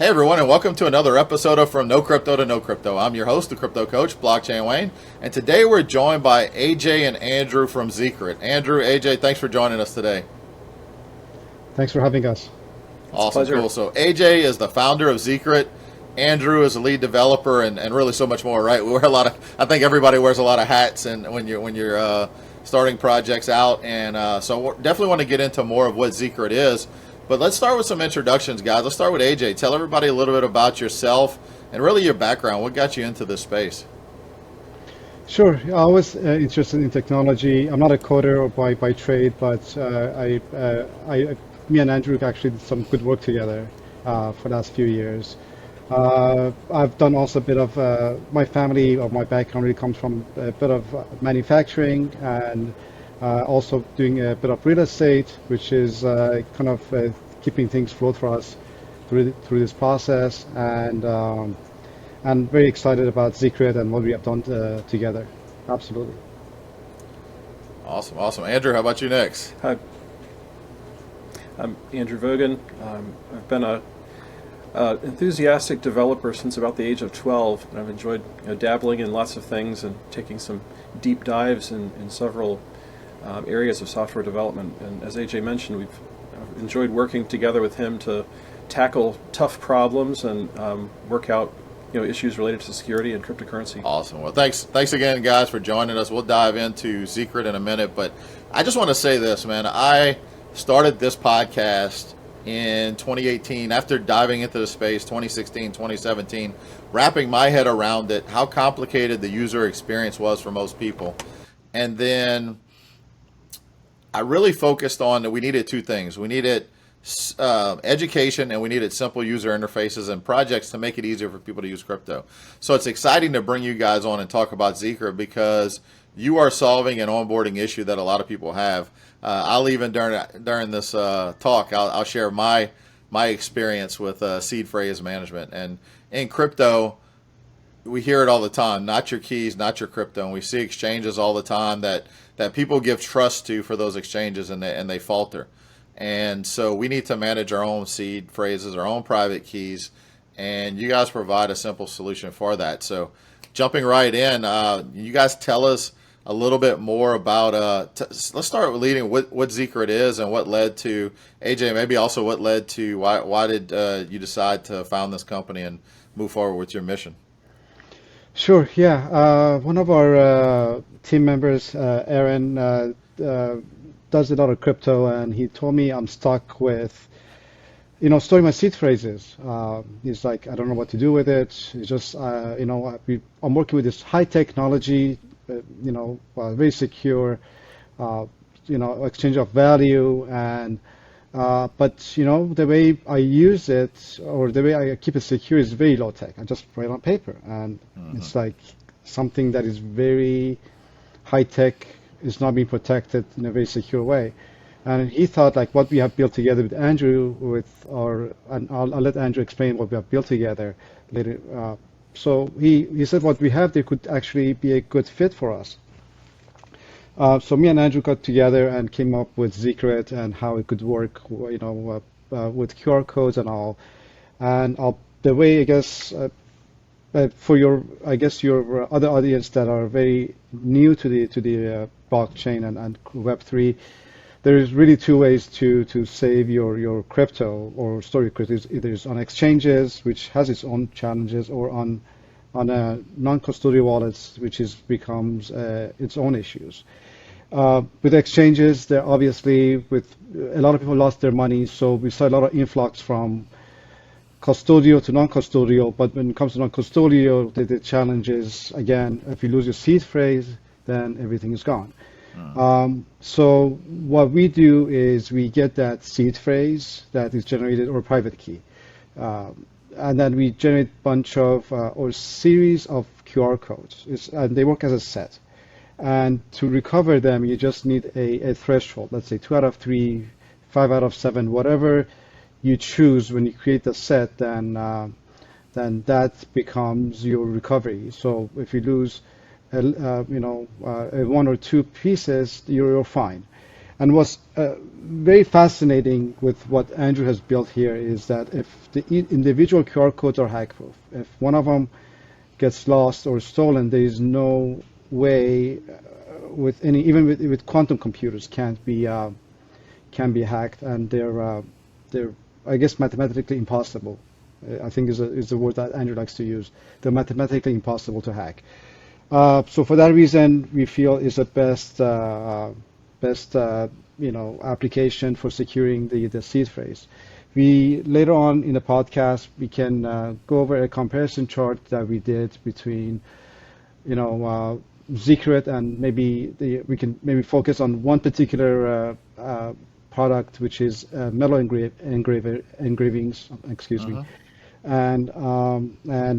everyone, and welcome to another episode of From No Crypto to No Crypto. I'm your host, the Crypto Coach, Blockchain Wayne, and today we're joined by AJ and Andrew from Xecret. Andrew, AJ, thanks for joining us today. Thanks for having us. Awesome, cool. So AJ is the founder of Xecret. Andrew is the lead developer, and really so much more. Right? We wear a lot of. I think everybody wears a lot of hats, and when you're starting projects out, and so we definitely want to get into more of what Xecret is. But let's start with some introductions, guys. Let's start with AJ. Tell everybody a little bit about yourself and really your background. What got you into this space? Sure. I was interested in technology. I'm not a coder by trade, but me and Andrew actually did some good work together for the last few years. I've done also a bit of my family or my background really comes from a bit of manufacturing and also doing a bit of real estate, which is kind of keeping things float for us through this process. And I'm very excited about Xecret and what we have done together. Absolutely. Awesome. Andrew, how about you next? Hi, I'm Andrew Vogan. I've been a enthusiastic developer since about the age of 12. And I've enjoyed dabbling in lots of things and taking some deep dives in several areas of software development. And as AJ mentioned, we've enjoyed working together with him to tackle tough problems and work out issues related to security and cryptocurrency. Awesome. Well, thanks again, guys, for joining us. We'll dive into Xecret in a minute, but I just want to say this, man. I started this podcast in 2018 after diving into the space 2016, 2017, wrapping my head around it, how complicated the user experience was for most people. And then I really focused on that we needed two things. We needed education, and we needed simple user interfaces and projects to make it easier for people to use crypto. So it's exciting to bring you guys on and talk about Xecret because you are solving an onboarding issue that a lot of people have. I'll even during this talk, I'll share my experience with seed phrase management. And in crypto, we hear it all the time, not your keys, not your crypto. And we see exchanges all the time that people give trust to for those exchanges, and they falter. And so we need to manage our own seed phrases, our own private keys, and you guys provide a simple solution for that. So jumping right in, you guys tell us a little bit more about, let's start with leading what Xecret is and what led to, AJ, maybe also what led to, why did you decide to found this company and move forward with your mission? Sure. Yeah. One of our team members, Aaron, does a lot of crypto, and he told me I'm stuck with, storing my seed phrases. He's like, I don't know what to do with it. It's just, I'm working with this high technology, very secure, exchange of value, and but the way I use it or the way I keep it secure is very low tech. I just write on paper, and it's like something that is very high tech is not being protected in a very secure way. And he thought like what we have built together with Andrew, and I'll let Andrew explain what we have built together later. So he said what we have there could actually be a good fit for us. So me and Andrew got together and came up with Xecret and how it could work, with QR codes and all. And the way, I guess, for your other audience that are very new to the blockchain and Web3, there is really two ways to save your crypto or store your crypto. Either it's on exchanges, which has its own challenges, or on a non-custodial wallets, which becomes its own issues. With exchanges, there obviously with a lot of people lost their money, so we saw a lot of influx from custodial to non-custodial. But when it comes to non-custodial, the challenge is, again, if you lose your seed phrase, then everything is gone. So what we do is we get that seed phrase that is generated, or private key, and then we generate a bunch of or series of QR codes, and they work as a set. And to recover them, you just need a threshold. Let's say 2 out of 3, 5 out of 7, whatever you choose when you create the set, then that becomes your recovery. So if you lose, 1 or 2 pieces, you're fine. And what's very fascinating with what Andrew has built here is that if the individual QR codes are hack-proof, if one of them gets lost or stolen, there is no way with any, even with quantum computers, can be hacked, and they're I guess mathematically impossible. I think is the word that Andrew likes to use. They're mathematically impossible to hack. So for that reason, we feel is the best application for securing the seed phrase. We later on in the podcast we can go over a comparison chart that we did between Xecret and we can maybe focus on one particular product, which is metal engravings. Excuse me. And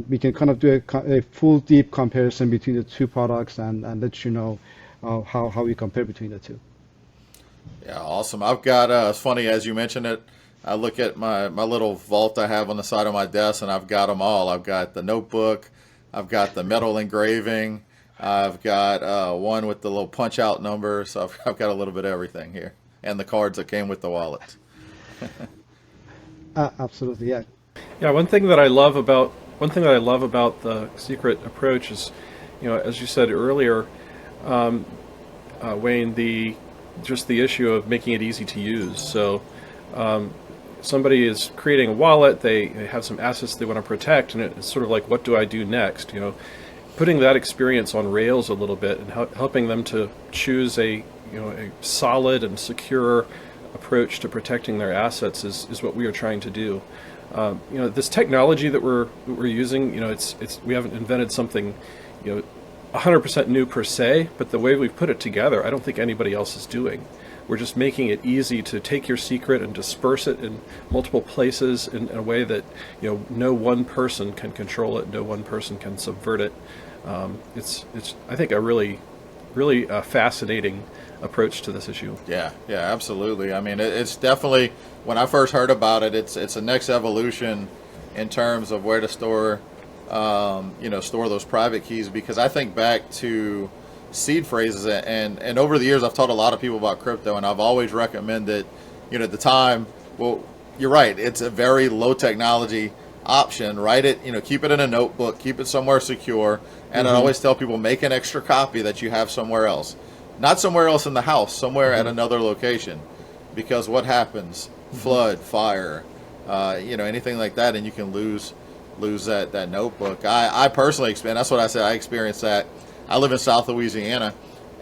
we can kind of do a full deep comparison between the two products and let you know how we compare between the two. Yeah, awesome. I've got, it's funny as you mentioned it, I look at my little vault I have on the side of my desk, and I've got them all. I've got the notebook, I've got the metal engraving, I've got one with the little punch out number, so I've got a little bit of everything here, and the cards that came with the wallet. Absolutely, yeah. Yeah, one thing that I love about the Xecret approach is, as you said earlier, Wayne, the issue of making it easy to use. So somebody is creating a wallet, they have some assets they want to protect, and it's sort of like, what do I do next? Putting that experience on rails a little bit and helping them to choose a solid and secure approach to protecting their assets is what we are trying to do. This technology that we're using, we haven't invented something 100% new per se, but the way we've put it together, I don't think anybody else is doing. We're just making it easy to take your secret and disperse it in multiple places in a way that no one person can control it, no one person can subvert it. It's I think a really fascinating approach to this issue. Yeah, absolutely. I mean, it's definitely, when I first heard about it, it's the next evolution in terms of where to store those private keys, because I think back to seed phrases, and over the years I've taught a lot of people about crypto, and I've always recommended, at the time, well, you're right, it's a very low technology option. Write it, keep it in a notebook, keep it somewhere secure, and I always tell people, make an extra copy that you have somewhere else, not somewhere else in the house, somewhere at another location, because what happens? Flood, fire, anything like that, and you can lose that notebook. I personally experienced, that's what I said, I experienced that. I live in South Louisiana,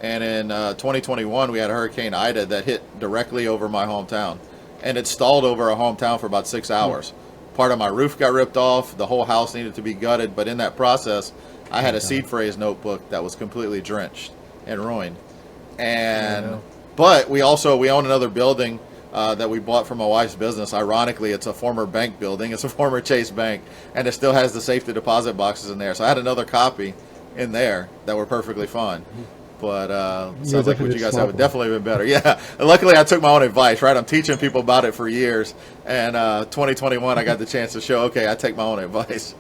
and in 2021 we had Hurricane Ida that hit directly over my hometown, and it stalled over a hometown for about 6 hours. Part of my roof got ripped off, the whole house needed to be gutted, but in that process I had a seed phrase notebook that was completely drenched and ruined. And but we own another building that we bought from my wife's business. Ironically, it's a former bank building. It's a former Chase Bank, and it still has the safety deposit boxes in there. So I had another copy in there that were perfectly fine. But sounds like what you guys have would definitely been better. Yeah, luckily I took my own advice, right? I'm teaching people about it for years, and 2021 I got the chance to show, okay, I take my own advice.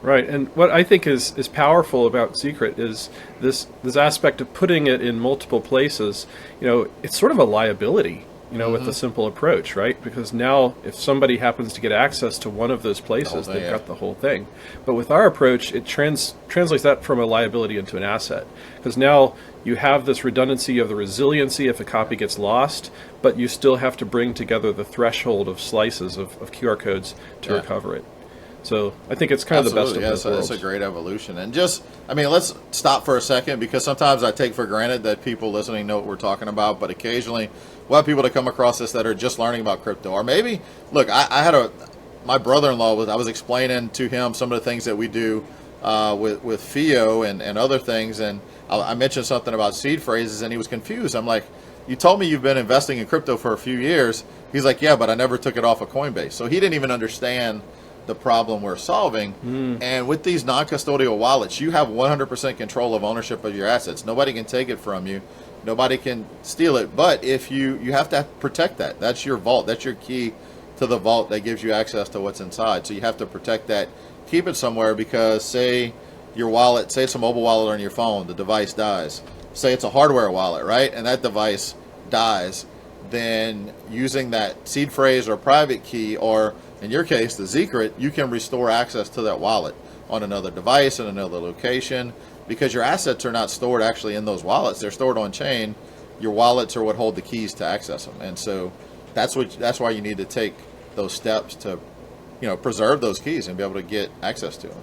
Right, and what I think is powerful about Xecret is this aspect of putting it in multiple places. It's sort of a liability, with the simple approach, right? Because now if somebody happens to get access to one of those places, they've got the whole thing. But with our approach, it translates that from a liability into an asset. Because now you have this redundancy of the resiliency if a copy gets lost, but you still have to bring together the threshold of slices of QR codes to recover it. So I think it's kind of the best of both worlds. It's a great evolution. And let's stop for a second, because sometimes I take for granted that people listening know what we're talking about, but occasionally we'll have people that come across this that are just learning about crypto. Or maybe, look, I had my brother-in-law, I was explaining to him some of the things that we do with FIO and other things, and I mentioned something about seed phrases, and he was confused. I'm like, you told me you've been investing in crypto for a few years. He's like, yeah, but I never took it off of Coinbase. So he didn't even understand the problem we're solving. And with these non-custodial wallets, you have 100% control of ownership of your assets. Nobody can take it from you. Nobody can steal it. But if you have to protect that. That's your vault. That's your key to the vault that gives you access to what's inside. So you have to protect that, keep it somewhere, because say your wallet, say it's a mobile wallet on your phone, the device dies. Say it's a hardware wallet, right? And that device dies. Then using that seed phrase or private key, or in your case, the Xecret, you can restore access to that wallet on another device in another location, because your assets are not stored actually in those wallets. They're stored on chain. Your wallets are what hold the keys to access them. And so that's why you need to take those steps to, preserve those keys and be able to get access to them.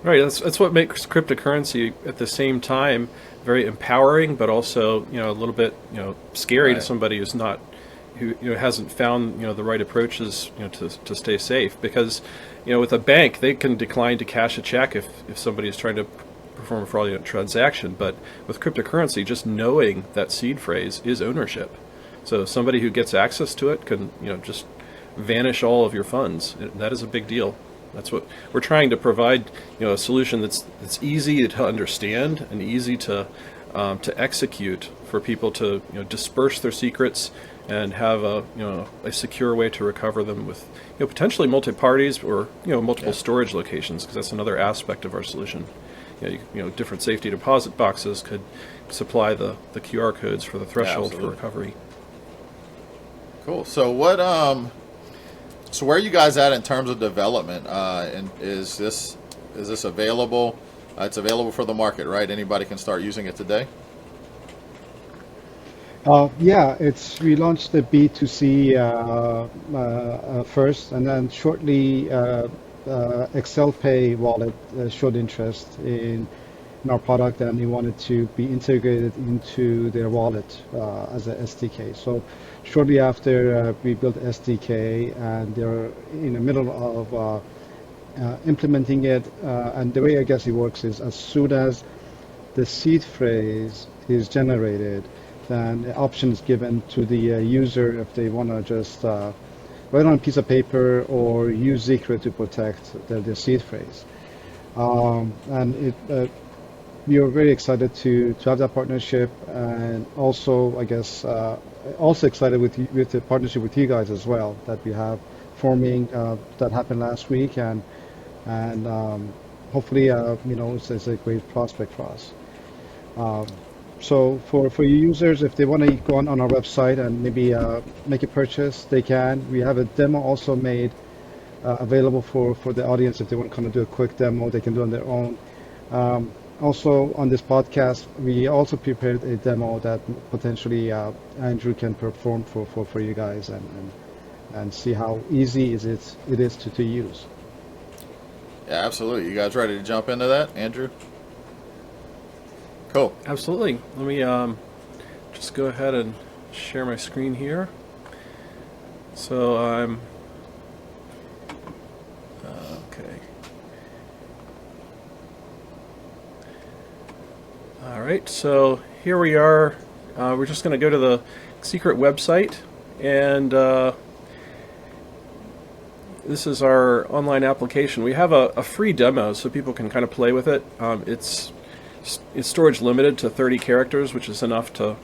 Right, that's what makes cryptocurrency at the same time very empowering, but also a little bit scary to somebody who hasn't found the right approaches to stay safe. Because with a bank, they can decline to cash a check if somebody is trying to perform a fraudulent transaction. But with cryptocurrency, just knowing that seed phrase is ownership. So somebody who gets access to it can just vanish all of your funds. That is a big deal. That's what we're trying to provide, a solution that's easy to understand and easy to execute for people to disperse their secrets and have a secure way to recover them with potentially multi-parties or multiple storage locations, because that's another aspect of our solution. Different safety deposit boxes could supply the QR codes for the threshold for recovery. Cool. So so where are you guys at in terms of development? And is this available? It's available for the market, right? Anybody can start using it today? Yeah, we launched the B2C first, and then shortly Excel Pay wallet showed interest in our product, and they wanted to be integrated into their wallet as a SDK. So shortly after, we built SDK, and they're in the middle of implementing it. And the way I guess it works is, as soon as the seed phrase is generated, then the option is given to the user if they want to just write on a piece of paper or use Xecret to protect the seed phrase. And we are very excited to have that partnership, and also, I guess, also excited with the partnership with you guys as well that we have forming that happened last week, and hopefully, it's a great prospect for us. So for your users, if they want to go on our website and maybe make a purchase, they can. We have a demo also made available for the audience. If they want to kind of do a quick demo, they can do it on their own. Also on this podcast, we also prepared a demo that potentially Andrew can perform for you guys and see how easy it is to use. Yeah, absolutely. You guys ready to jump into that, Andrew? Cool. Absolutely. Let me just go ahead and share my screen here. So I'm okay. All right. So here we are. We're just going to go to the Xecret website, and this is our online application. We have a free demo so people can kind of play with it. It's storage limited to 30 characters, which is enough to,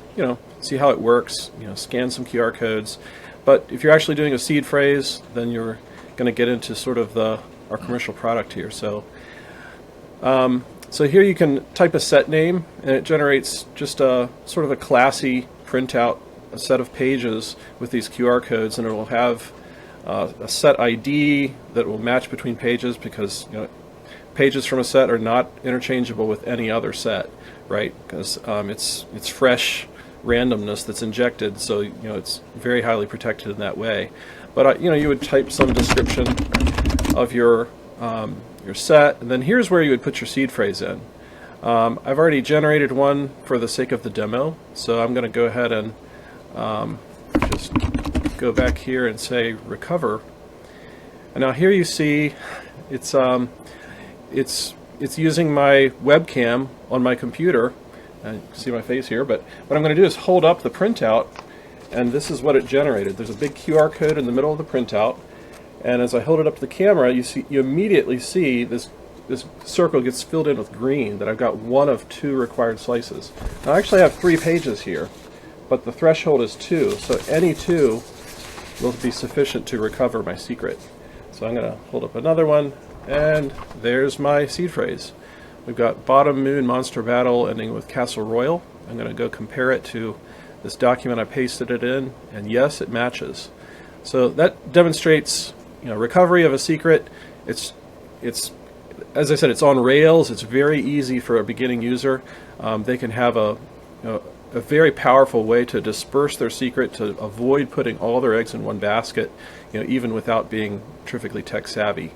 see how it works, scan some QR codes. But if you're actually doing a seed phrase, then you're going to get into sort of our commercial product here. So, so here you can type a set name, and it generates just a sort of a classy printout, a set of pages with these QR codes, and it will have a set ID that will match between pages, because pages from a set are not interchangeable with any other set, right? Because it's fresh randomness that's injected, so it's very highly protected in that way. But you would type some description of your set, and then here's where you would put your seed phrase in. I've already generated one for the sake of the demo, so I'm going to go ahead and just go back here and say recover. And now here you see it's using my webcam on my computer. You can see my face here, but what I'm going to do is hold up the printout, and this is what it generated. There's a big QR code in the middle of the printout, and as I hold it up to the camera, you immediately see this circle gets filled in with green, that I've got one of 2 required slices. Now I actually have 3 pages here, but the threshold is 2, so any 2 will be sufficient to recover my secret. So I'm going to hold up another one, And there's my seed phrase. We've got Bottom Moon Monster Battle ending with Castle Royal. I'm going to go compare it to this document I pasted it in, and yes, it matches. So that demonstrates, recovery of a secret. It's as I said, it's on Rails. It's very easy for a beginning user. They can have a very powerful way to disperse their secret, to avoid putting all their eggs in one basket, even without being terrifically tech savvy.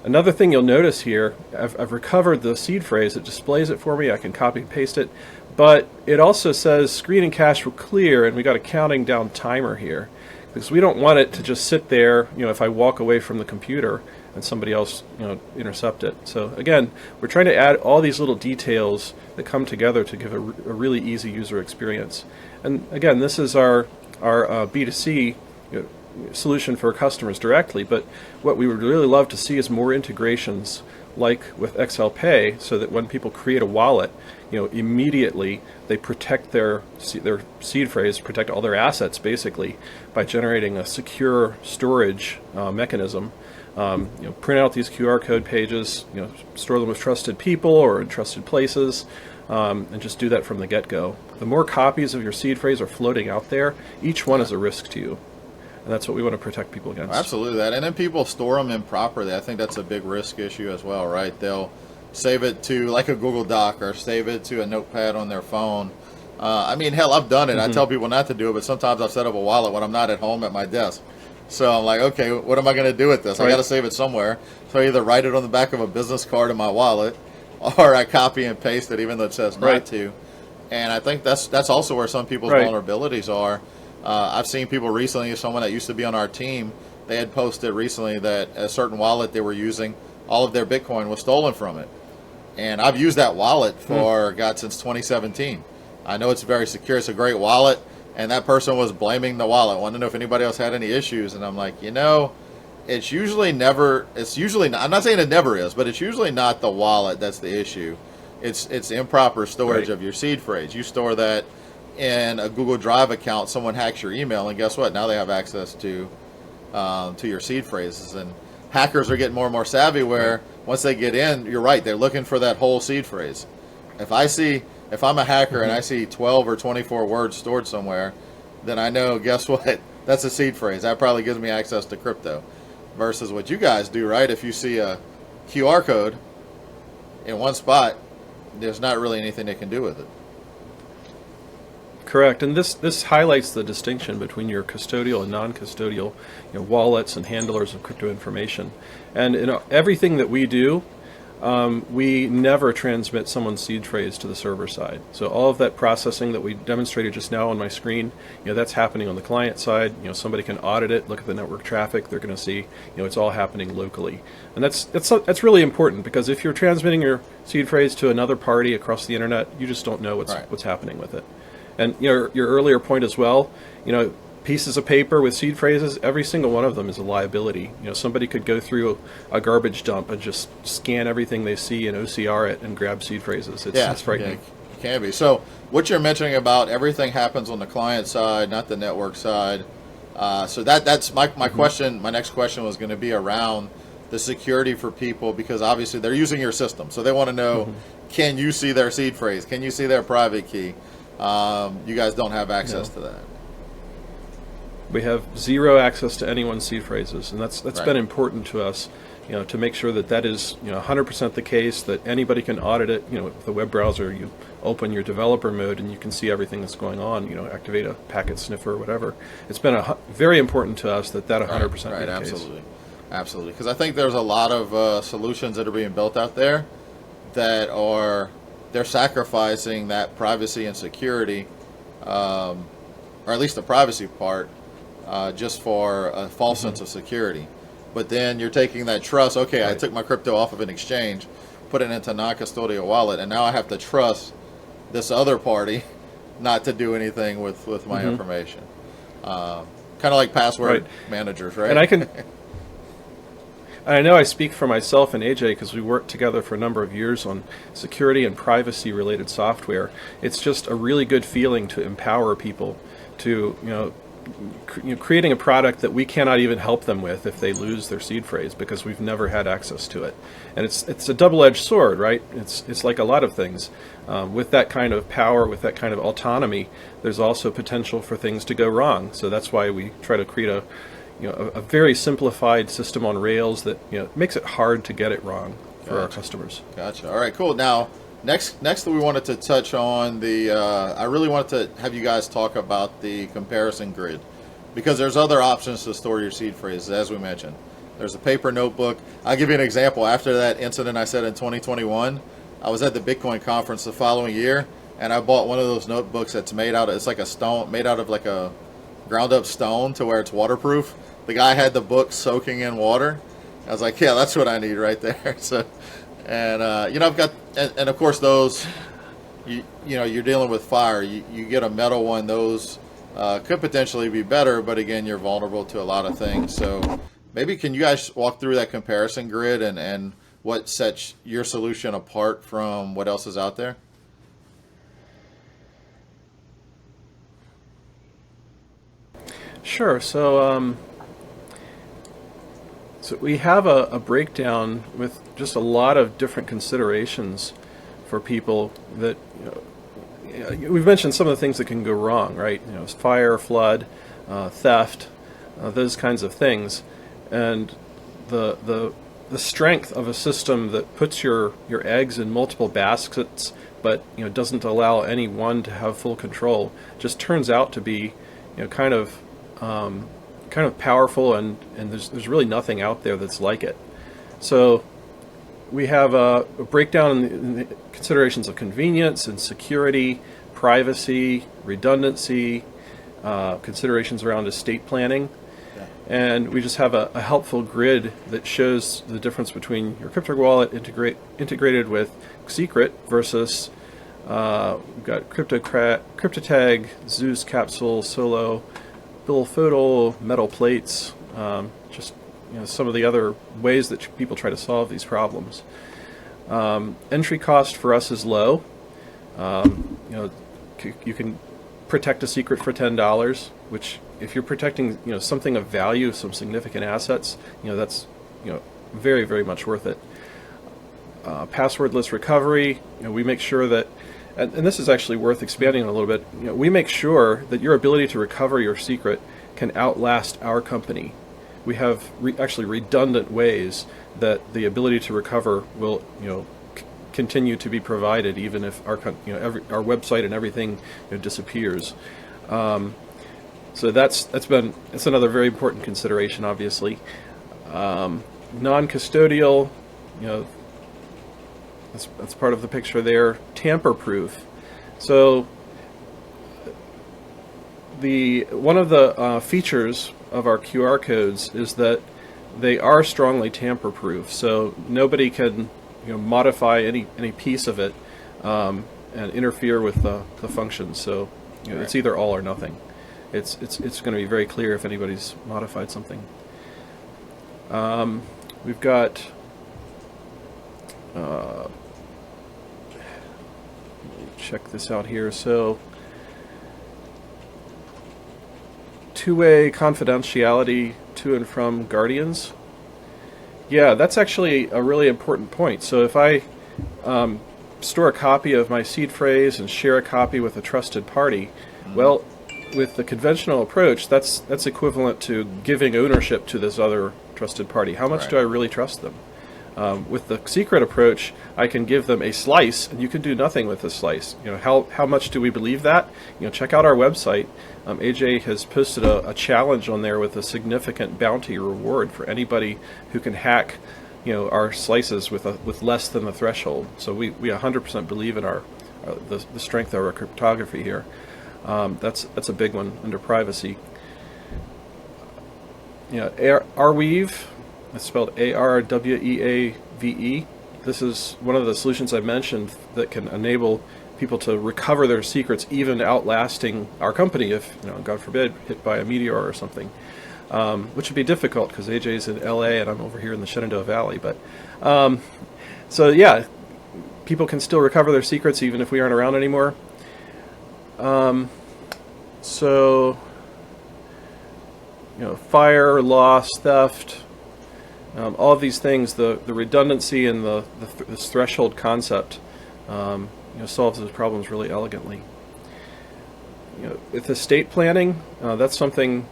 Another thing you'll notice here, I've recovered the seed phrase. It displays it for me. I can copy and paste it, but it also says screen and cache were clear, and we got a counting down timer here, because we don't want it to just sit there, if I walk away from the computer and somebody else, intercept it. So again, we're trying to add all these little details that come together to give a really easy user experience. And again, this is our B2C solution for customers directly, but what we would really love to see is more integrations like with XL Pay, so that when people create a wallet, immediately they protect their seed phrase, protect all their assets basically by generating a secure storage mechanism. Print out these QR code pages, store them with trusted people or in trusted places, and just do that from the get-go. The more copies of your seed phrase are floating out there, each one is a risk to you. And that's what we want to protect people against. Absolutely that. And then people store them improperly. I think that's a big risk issue as well, right? They'll save it to like a Google Doc or save it to a notepad on their phone. Hell, I've done it. I tell people not to do it, but sometimes I've set up a wallet when I'm not at home at my desk. So I'm like, okay, what am I going to do with this? I got to save it somewhere. So I either write it on the back of a business card in my wallet, or I copy and paste it, even though it says not to. And I think that's also where some people's vulnerabilities are. I've seen people recently, someone that used to be on our team, they had posted recently that a certain wallet they were using, all of their Bitcoin was stolen from it. And I've used that wallet for, since 2017. I know it's very secure. It's a great wallet. And that person was blaming the wallet. Wanted to know if anybody else had any issues. And I'm like, it's usually never, I'm not saying it never is, but it's usually not the wallet that's the issue. It's improper storage of your seed phrase. You store that in a Google Drive account, someone hacks your email, and guess what? Now they have access to your seed phrases. And hackers are getting more and more savvy where once they get in, you're right, they're looking for that whole seed phrase. If I'm a hacker and I see 12 or 24 words stored somewhere, then I know, guess what? That's a seed phrase. That probably gives me access to crypto. Versus what you guys do, right? If you see a QR code in one spot, there's not really anything they can do with it. Correct, and this highlights the distinction between your custodial and non-custodial wallets and handlers of crypto information. And in everything that we do, we never transmit someone's seed phrase to the server side. So all of that processing that we demonstrated just now on my screen, that's happening on the client side. Somebody can audit it, look at the network traffic. They're going to see, it's all happening locally, and that's really important, because if you're transmitting your seed phrase to another party across the internet, you just don't know what's happening with it. And your earlier point as well, pieces of paper with seed phrases, every single one of them is a liability. Somebody could go through a garbage dump and just scan everything they see and OCR it and grab seed phrases. It's frightening. Yeah, it can be. So what you're mentioning about everything happens on the client side, not the network side. So that's my question. My next question was going to be around the security for people, because obviously they're using your system. So they want to know, can you see their seed phrase? Can you see their private key? You guys don't have access to that. We have zero access to anyone's seed phrases, and that's been important to us, to make sure that is 100% the case, that anybody can audit it. With the web browser, you open your developer mode and you can see everything that's going on. Activate a packet sniffer or whatever. It's been very important to us that 100% be the case. Absolutely, because I think there's a lot of solutions that are being built out there that they're sacrificing that privacy and security, or at least the privacy part, just for a false sense of security. But then you're taking that trust, okay, I took my crypto off of an exchange, put it into a non-custodial wallet, and now I have to trust this other party not to do anything with my information. Kind of like password managers, right? And I know I speak for myself and AJ, because we worked together for a number of years on security and privacy related software. It's just a really good feeling to empower people to creating a product that we cannot even help them with if they lose their seed phrase because we've never had access to it. And it's a double-edged sword, right? It's like a lot of things. With that kind of power, with that kind of autonomy, there's also potential for things to go wrong. So that's why we try to create a very simplified system on Rails that makes it hard to get it wrong for our customers. Gotcha. All right, cool. Now, next we wanted to touch on the. I really wanted to have you guys talk about the comparison grid, because there's other options to store your seed phrases, as we mentioned. There's a paper notebook. I'll give you an example. After that incident I said in 2021, I was at the Bitcoin conference the following year, and I bought one of those notebooks that's made out of, it's like a stone, made out of like a ground up stone to where it's waterproof. The guy had the book soaking in water. I was like, yeah, that's what I need right there. So, and I've got, and of course those, you're dealing with fire. You get a metal one, those could potentially be better, but again, you're vulnerable to a lot of things. So maybe can you guys walk through that comparison grid and what sets your solution apart from what else is out there? Sure. So we have a breakdown with just a lot of different considerations for people that, we've mentioned some of the things that can go wrong, right? Fire, flood, theft, those kinds of things. And the strength of a system that puts your eggs in multiple baskets, but doesn't allow any one to have full control, just turns out to be kind of powerful, and there's really nothing out there that's like it. So we have a breakdown in the considerations of convenience and security, privacy, redundancy, considerations around estate planning. And we just have a helpful grid that shows the difference between your crypto wallet integrated with Xecret versus we've got CryptoTag, Zeus Capsule, Solo, Bill Photo, metal plates, just some of the other ways that people try to solve these problems. Entry cost for us is low. You can protect a secret for $10, which if you're protecting something of value, some significant assets, that's very, very much worth it. Passwordless recovery, we make sure that, and this is actually worth expanding on a little bit, we make sure that your ability to recover your secret can outlast our company. We have actually redundant ways that the ability to recover will continue to be provided even if our website and everything disappears. So that's another very important consideration, obviously. Non-custodial, that's part of the picture there. Tamper-proof. So one of the features of our QR codes is that they are strongly tamper-proof. So nobody can modify any piece of it and interfere with the functions. So it's either all or nothing. It's going to be very clear if anybody's modified something. We've got check this out here. So two-way confidentiality to and from guardians. Yeah, that's actually a really important point. So if I store a copy of my seed phrase and share a copy with a trusted party, well, with the conventional approach, that's equivalent to giving ownership to this other trusted party. How much do I really trust them? With the Xecret approach, I can give them a slice, and you can do nothing with a slice. How much do we believe that? Check out our website. AJ has posted a challenge on there with a significant bounty reward for anybody who can hack, our slices with less than the threshold. So we 100% believe in the strength of our cryptography here. That's a big one under privacy. Arweave, it's spelled ARWEAVE. This is one of the solutions I mentioned that can enable people to recover their secrets, even outlasting our company if, God forbid, hit by a meteor or something, which would be difficult because AJ's in LA and I'm over here in the Shenandoah Valley. But so yeah, people can still recover their secrets even if we aren't around anymore. So fire, loss, theft, all of these things, the redundancy and this threshold concept solves those problems really elegantly. With estate planning, that's something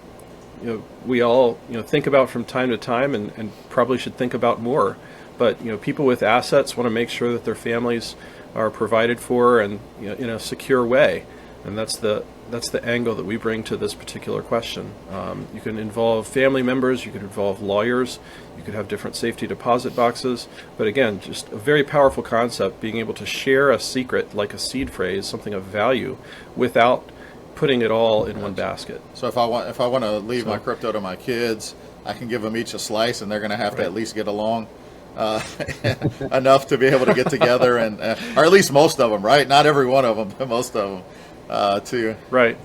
we all think about from time to time, and probably should think about more. But people with assets want to make sure that their families are provided for and in a secure way, and that's the angle that we bring to this particular question. You can involve family members, you can involve lawyers, you could have different safety deposit boxes, but again, just a very powerful concept, being able to share a secret like a seed phrase, something of value, without putting it all in one basket. So if I want to leave my crypto to my kids, I can give them each a slice, and they're going to have to at least get along enough to be able to get together, and or at least most of them, right? Not every one of them, but most of them, too. Right.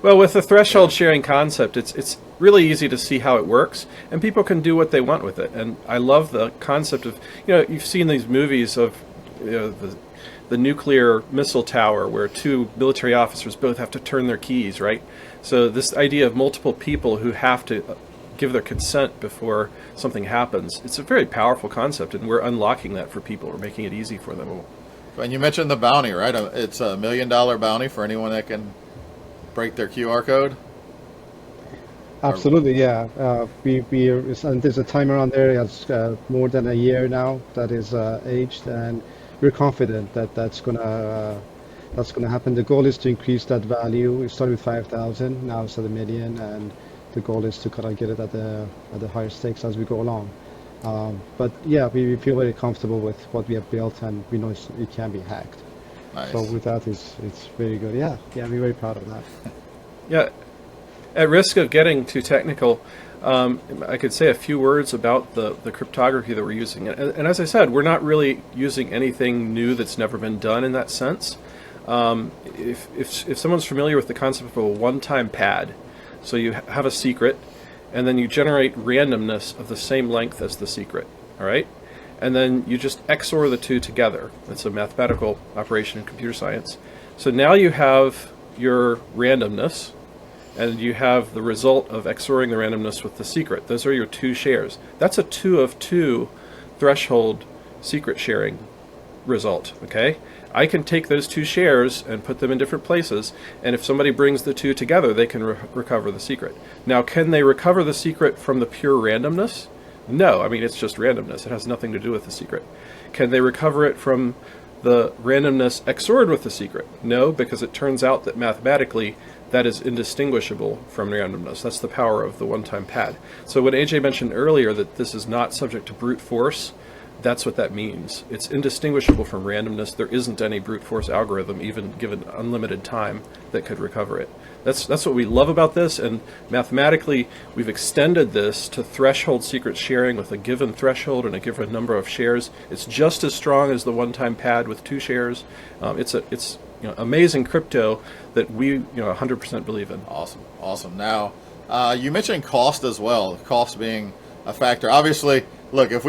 Well, with the threshold sharing concept, it's really easy to see how it works, and people can do what they want with it. And I love the concept of, you've seen these movies of the nuclear missile tower where two military officers both have to turn their keys, right? So this idea of multiple people who have to give their consent before something happens, it's a very powerful concept, and we're unlocking that for people. We're making it easy for them. And you mentioned the bounty, right? It's $1 million bounty for anyone that can break their QR code. Absolutely, yeah. And there's a timer on there. It's more than a year now that is aged, and we're confident that that's gonna happen. The goal is to increase that value. We started with 5,000, now it's at $1 million, and the goal is to kind of get it at the higher stakes as we go along. But yeah, we feel very comfortable with what we have built, and we know it can be hacked. Nice. So with that, it's very good. Yeah, we're very proud of that. Yeah. At risk of getting too technical, I could say a few words about the cryptography that we're using. And as I said, we're not really using anything new that's never been done in that sense. If someone's familiar with the concept of a one-time pad, so you have a secret, and then you generate randomness of the same length as the secret, all right? And then you just XOR the two together. That's a mathematical operation in computer science. So now you have your randomness, and you have the result of XORing the randomness with the secret. Those are your two shares. That's a 2 of 2 threshold secret sharing result, okay? I can take those two shares and put them in different places, and if somebody brings the two together, they can recover the secret. Now, can they recover the secret from the pure randomness? No, I mean, it's just randomness. It has nothing to do with the secret. Can they recover it from the randomness XORed with the secret? No, because it turns out that mathematically that is indistinguishable from randomness. That's the power of the one-time pad. So when AJ mentioned earlier that this is not subject to brute force, that's what that means. It's indistinguishable from randomness. There isn't any brute force algorithm, even given unlimited time, that could recover it. That's what we love about this, and mathematically we've extended this to threshold secret sharing with a given threshold and a given number of shares. It's just as strong as the one-time pad with 2 shares. It's amazing crypto that we 100% believe in. Awesome. Now, you mentioned cost as well. Cost being a factor. Obviously, look, if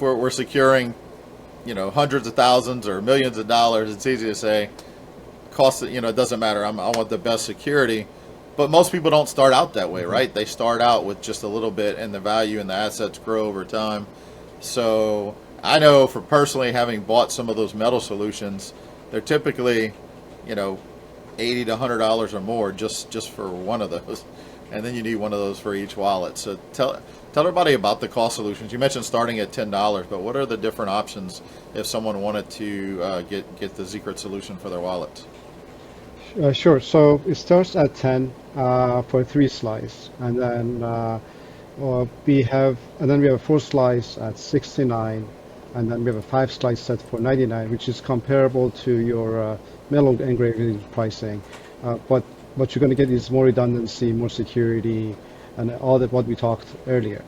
we're securing, hundreds of thousands or millions of dollars, it's easy to say. Cost, it doesn't matter. I want the best security, but most people don't start out that way, right? They start out with just a little bit, and the value and the assets grow over time. So I know, for personally having bought some of those metal solutions, they're typically, $80 to $100 or more just for one of those, and then you need one of those for each wallet. So tell everybody about the cost solutions. You mentioned starting at $10, but what are the different options if someone wanted to get the Xecret solution for their wallets? Sure. So it starts at 10 for 3 slice, and then we have a 4 slice at 69, and then we have a 5 slice set for 99, which is comparable to your metal engraving pricing. But what you're going to get is more redundancy, more security, and all that what we talked earlier.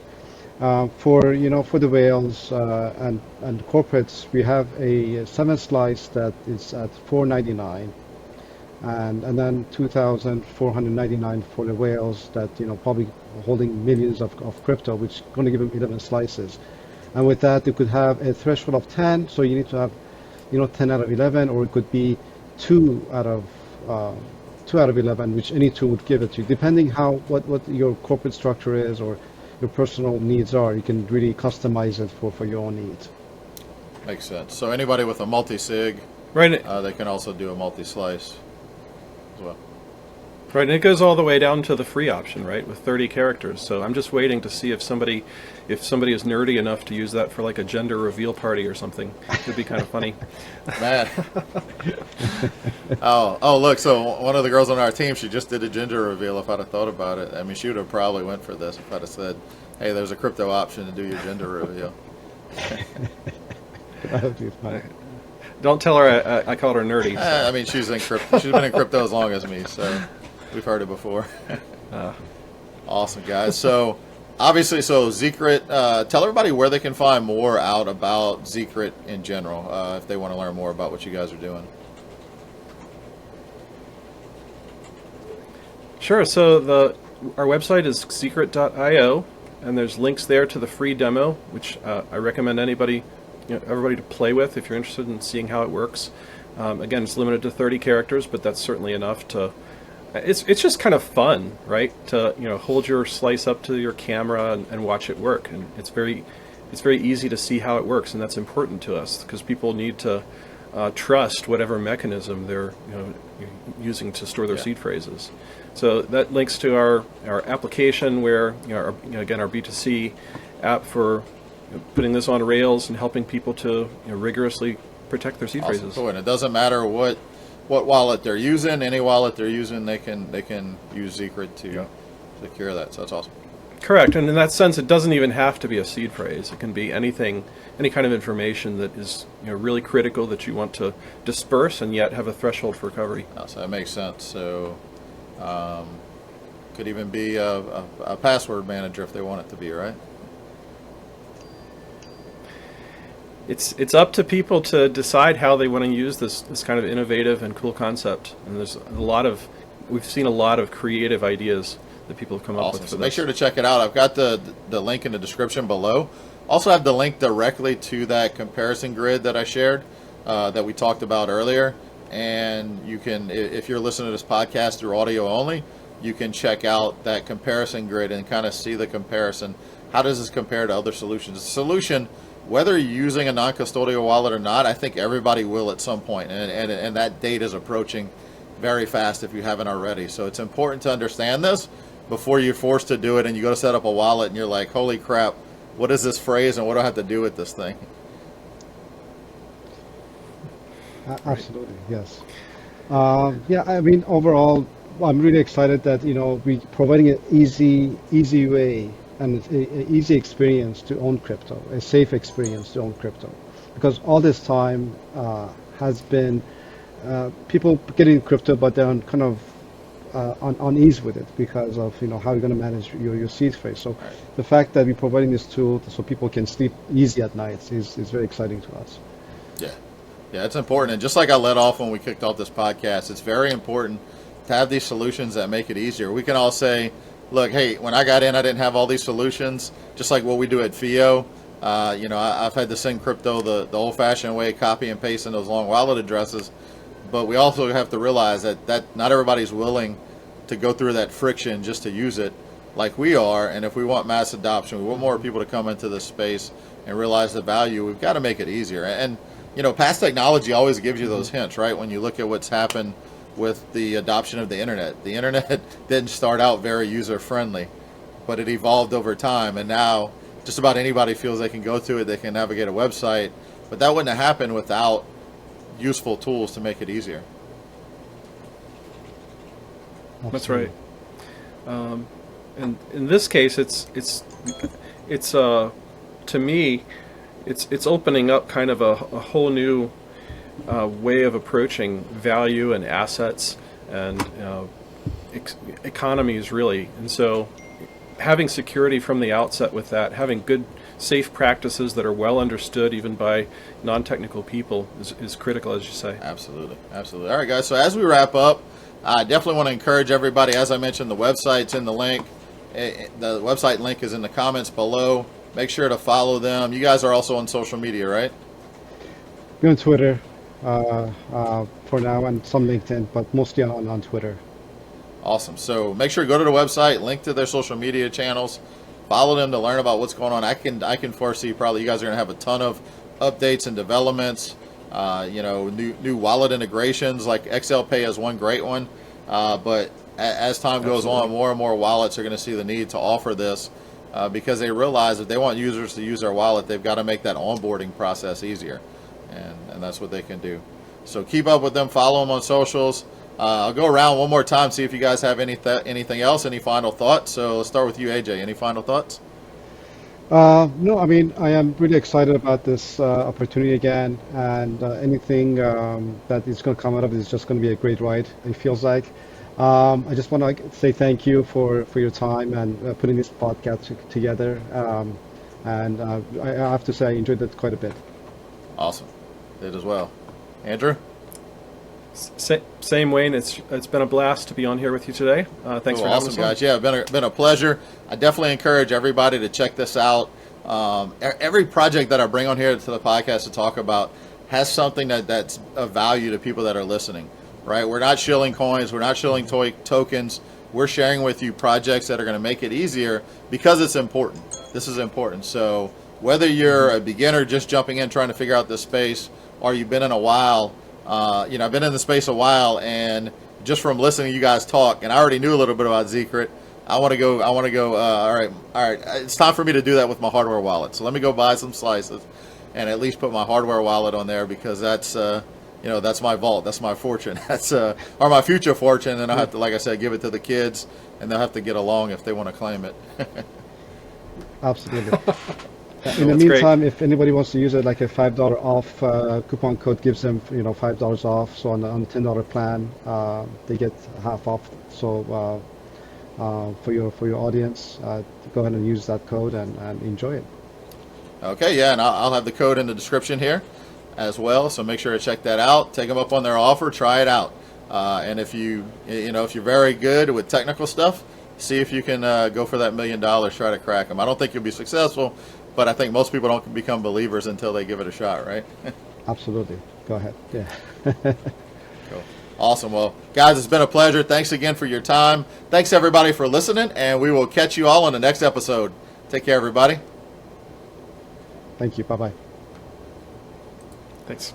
For the whales and corporates, we have a 7 slice that is at 499. And then 2,499 for the whales that probably holding millions of crypto, which is going to give them 11 slices. And with that, you could have a threshold of 10, so you need to have 10 out of 11, or it could be 2 out of 2 out of 11, which any tool would give it to you. Depending what your corporate structure is or your personal needs are, you can really customize it for your own needs. Makes sense. So anybody with a multi-sig, Right. they can also do a multi-slice as well. Right, and it goes all the way down to the free option, right, with 30 characters. So I'm just waiting to see if somebody is nerdy enough to use that for like a gender reveal party or something. It would be kind of funny. Man. Oh, look, so one of the girls on our team, she just did a gender reveal. If I'd have thought about it, I mean, she would have probably went for this if I'd have said, hey, there's a crypto option to do your gender reveal. That would be fun. Don't tell her I called her nerdy. So. I mean, she's in crypto. She's been in crypto as long as me, so we've heard it before. Awesome, guys. So, obviously, Xecret, tell everybody where they can find more out about Xecret in general, if they want to learn more about what you guys are doing. Sure. So our website is xecret.io, and there's links there to the free demo, which I recommend everybody to play with if you're interested in seeing how it works. Again, it's limited to 30 characters, but that's certainly enough to. It's just kind of fun, right? To hold your slice up to your camera and watch it work, and it's very easy to see how it works, and that's important to us because people need to trust whatever mechanism they're using to store their seed phrases. So that links to our application where again our B2C app for putting this on rails and helping people to rigorously protect their seed phrases. Cool. And it doesn't matter what wallet they're using, any wallet they're using, they can use Xecret to secure that. So that's awesome. Correct, and in that sense, it doesn't even have to be a seed phrase. It can be anything, any kind of information that is really critical that you want to disperse and yet have a threshold for recovery. So that makes sense. So could even be a password manager if they want it to be, right? It's up to people to decide how they want to use this kind of innovative and cool concept. And we've seen a lot of creative ideas that people have come up with for So this. make sure to check it out. I've got the link in the description below. Also have the link directly to that comparison grid that I shared that we talked about earlier. And you can, if you're listening to this podcast through audio only, you can check out that comparison grid and kind of see the comparison. How does this compare to other solutions? The solution, whether you're using a non-custodial wallet or not, I think everybody will at some point, and that date is approaching very fast if you haven't already. So it's important to understand this before you're forced to do it and you go to set up a wallet and you're like, holy crap, what is this phrase and what do I have to do with this thing? Absolutely, yes. Yeah, I mean, overall, I'm really excited that we're providing an easy way and an easy experience to own crypto, a safe experience to own crypto, because all this time has been people getting crypto, but they're kind of unease with it because of how you're going to manage your seed phrase. So the fact that we're providing this tool so people can sleep easy at night is very exciting to us. Yeah, it's important. And just like I led off when we kicked off this podcast, it's very important to have these solutions that make it easier. We can all say, look, hey, when I got in, I didn't have all these solutions, just like what we do at FIO. I've had to send crypto the old-fashioned way, copy and paste in those long wallet addresses. But we also have to realize that not everybody's willing to go through that friction just to use it like we are. And if we want mass adoption, we want more people to come into this space and realize the value, we've got to make it easier. And past technology always gives you those hints, right? When you look at what's happened with the adoption of the internet didn't start out very user-friendly, but it evolved over time. And now just about anybody feels they can go to it, they can navigate a website. But that wouldn't have happened without useful tools to make it easier. That's right. And in this case, it's to me, it's opening up kind of a whole new way of approaching value and assets and economies, really. And so having security from the outset with that, having good, safe practices that are well understood even by non-technical people is critical, as you say. Absolutely. All right, guys. So as we wrap up, I definitely want to encourage everybody. As I mentioned, the website's in the link. The website link is in the comments below. Make sure to follow them. You guys are also on social media, right? We're on Twitter for now and some LinkedIn, but mostly on Twitter. Awesome. So make sure to go to the website, link to their social media channels, follow them to learn about what's going on. I can foresee probably you guys are going to have a ton of updates and developments. New wallet integrations like XL Pay is one great one. But as time goes on, more and more wallets are going to see the need to offer this because they realize if they want users to use their wallet, they've got to make that onboarding process easier, and that's what they can do. So keep up with them, follow them on socials. I'll go around one more time, see if you guys have anything else, any final thoughts. So let's start with you, AJ. Any final thoughts? No, I mean, I am really excited about this opportunity again, and anything that is going to come out of it is just going to be a great ride, it feels like. I just want to say thank you for your time and putting this podcast together. And I have to say I enjoyed it quite a bit. Awesome. Did as well. Andrew? Same, Wayne. It's been a blast to be on here with you today. Thanks for having us on. Guys. Yeah, been a pleasure. I definitely encourage everybody to check this out. Every project that I bring on here to the podcast to talk about has something that's of value to people that are listening. Right? We're not shilling coins. We're not shilling tokens. We're sharing with you projects that are going to make it easier because it's important. This is important. So whether you're a beginner just jumping in trying to figure out this space, or you've been in a while. I've been in the space a while, and just from listening to you guys talk, and I already knew a little bit about Xecret. I want to go. All right. It's time for me to do that with my hardware wallet. So let me go buy some slices, and at least put my hardware wallet on there because that's that's my vault. That's my fortune. That's or my future fortune, and I have to, like I said, give it to the kids, and they'll have to get along if they want to claim it. Absolutely. In the meantime, if anybody wants to use it, like a $5 off coupon code gives them, $5 off. So on the $10 plan, they get half off. So for your audience, go ahead and use that code and enjoy it. Okay, yeah, and I'll have the code in the description here as well. So make sure to check that out. Take them up on their offer. Try it out. And if if you're very good with technical stuff, see if you can go for that $1 million. Try to crack them. I don't think you'll be successful. But I think most people don't become believers until they give it a shot, right? Absolutely. Go ahead. Yeah. Cool. Awesome. Well, guys, it's been a pleasure. Thanks again for your time. Thanks, everybody, for listening, and we will catch you all on the next episode. Take care, everybody. Thank you. Bye-bye. Thanks.